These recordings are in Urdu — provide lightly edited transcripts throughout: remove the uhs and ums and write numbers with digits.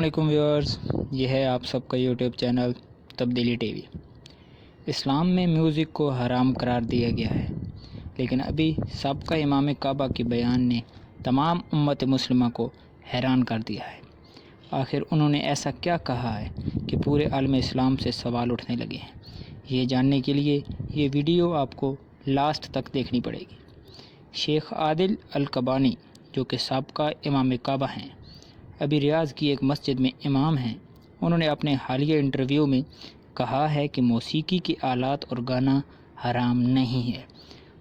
علیکم ویورز، یہ ہے آپ سب کا یوٹیوب چینل تبدیلی ٹی وی۔ اسلام میں میوزک کو حرام قرار دیا گیا ہے، لیکن ابھی سابقہ امام کعبہ کے بیان نے تمام امت مسلمہ کو حیران کر دیا ہے۔ آخر انہوں نے ایسا کیا کہا ہے کہ پورے عالم اسلام سے سوال اٹھنے لگے ہیں؟ یہ جاننے کے لیے یہ ویڈیو آپ کو لاسٹ تک دیکھنی پڑے گی۔ شیخ عادل القبانی، جو کہ سابقہ امام کعبہ ہیں، ابھی ریاض کی ایک مسجد میں امام ہیں، انہوں نے اپنے حالیہ انٹرویو میں کہا ہے کہ موسیقی کے آلات اور گانا حرام نہیں ہے۔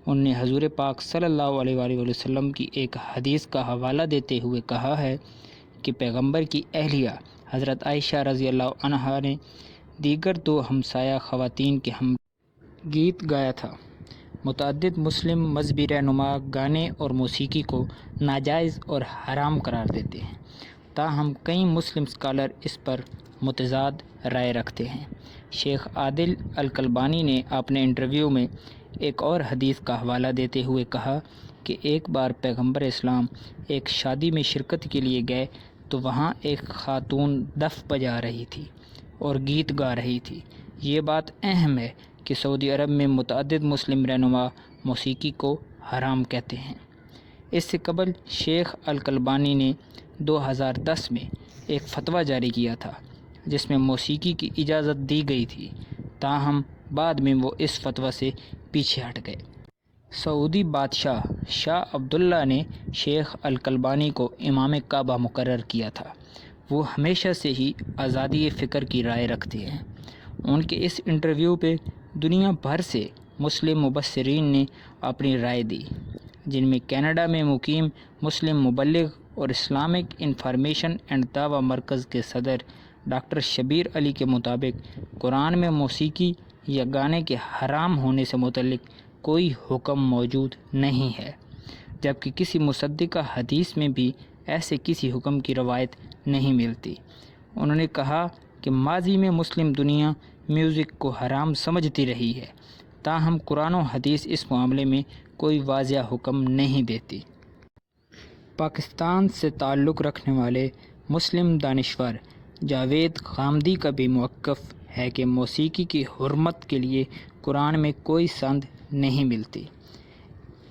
انہوں نے حضور پاک صلی اللہ علیہ وآلہ وسلم کی ایک حدیث کا حوالہ دیتے ہوئے کہا ہے کہ پیغمبر کی اہلیہ حضرت عائشہ رضی اللہ عنہا نے دیگر دو ہمسایہ خواتین کے ہم گیت گایا تھا۔ متعدد مسلم مذہبی رہنما گانے اور موسیقی کو ناجائز اور حرام قرار دیتے ہیں، تاہم کئی مسلم اسکالر اس پر متضاد رائے رکھتے ہیں۔ شیخ عادل القبانی نے اپنے انٹرویو میں ایک اور حدیث کا حوالہ دیتے ہوئے کہا کہ ایک بار پیغمبر اسلام ایک شادی میں شرکت کے لیے گئے تو وہاں ایک خاتون دف بجا رہی تھی اور گیت گا رہی تھی۔ یہ بات اہم ہے کہ سعودی عرب میں متعدد مسلم رہنما موسیقی کو حرام کہتے ہیں۔ اس سے قبل شیخ القبانی نے 2010 میں ایک فتویٰ جاری کیا تھا جس میں موسیقی کی اجازت دی گئی تھی، تاہم بعد میں وہ اس فتویٰ سے پیچھے ہٹ گئے۔ سعودی بادشاہ شاہ عبداللہ نے شیخ القبانی کو امام کعبہ مقرر کیا تھا۔ وہ ہمیشہ سے ہی آزادی فکر کی رائے رکھتے ہیں۔ ان کے اس انٹرویو پہ دنیا بھر سے مسلم مبصرین نے اپنی رائے دی، جن میں کینیڈا میں مقیم مسلم مبلغ اور اسلامک انفارمیشن اینڈ دعویٰ مرکز کے صدر ڈاکٹر شبیر علی کے مطابق قرآن میں موسیقی یا گانے کے حرام ہونے سے متعلق کوئی حکم موجود نہیں ہے، جبکہ کسی مصدقہ حدیث میں بھی ایسے کسی حکم کی روایت نہیں ملتی۔ انہوں نے کہا کہ ماضی میں مسلم دنیا میوزک کو حرام سمجھتی رہی ہے، تاہم قرآن و حدیث اس معاملے میں کوئی واضح حکم نہیں دیتی۔ پاکستان سے تعلق رکھنے والے مسلم دانشور جاوید غامدی کا بھی موقف ہے کہ موسیقی کی حرمت کے لیے قرآن میں کوئی سند نہیں ملتی۔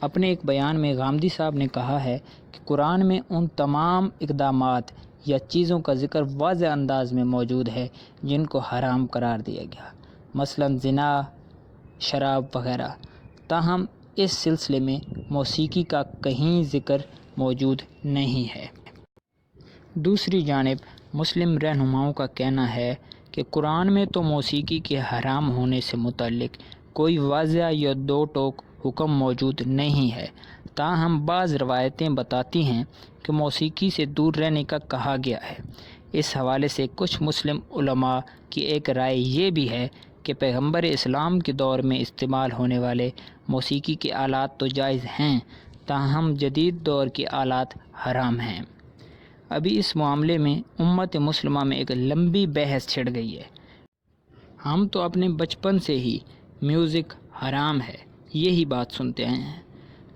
اپنے ایک بیان میں غامدی صاحب نے کہا ہے کہ قرآن میں ان تمام اقدامات یا چیزوں کا ذکر واضح انداز میں موجود ہے جن کو حرام قرار دیا گیا، مثلاً زنا، شراب وغیرہ، تاہم اس سلسلے میں موسیقی کا کہیں ذکر موجود نہیں ہے۔ دوسری جانب مسلم رہنماؤں کا کہنا ہے کہ قرآن میں تو موسیقی کے حرام ہونے سے متعلق کوئی واضح یا دو ٹوک حکم موجود نہیں ہے، تاہم بعض روایتیں بتاتی ہیں کہ موسیقی سے دور رہنے کا کہا گیا ہے۔ اس حوالے سے کچھ مسلم علماء کی ایک رائے یہ بھی ہے کہ پیغمبر اسلام کے دور میں استعمال ہونے والے موسیقی کے آلات تو جائز ہیں، تاہم جدید دور کے آلات حرام ہیں۔ ابھی اس معاملے میں امت مسلمہ میں ایک لمبی بحث چھڑ گئی ہے۔ ہم تو اپنے بچپن سے ہی میوزک حرام ہے یہی بات سنتے آئے ہیں۔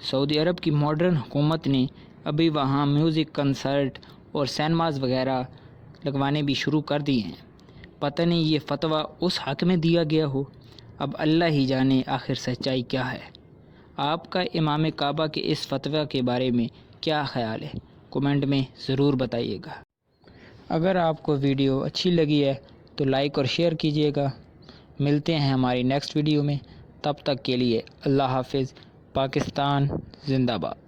سعودی عرب کی ماڈرن حکومت نے ابھی وہاں میوزک کنسرٹ اور سینماز وغیرہ لگوانے بھی شروع کر دیے ہیں۔ پتہ نہیں یہ فتویٰ اس حق میں دیا گیا ہو، اب اللہ ہی جانے آخر سچائی کیا ہے۔ آپ کا امام کعبہ کے اس فتویٰ کے بارے میں کیا خیال ہے؟ کمنٹ میں ضرور بتائیے گا۔ اگر آپ کو ویڈیو اچھی لگی ہے تو لائک اور شیئر کیجیے گا۔ ملتے ہیں ہماری نیکسٹ ویڈیو میں، تب تک کے لیے اللہ حافظ۔ پاکستان زندہ باد۔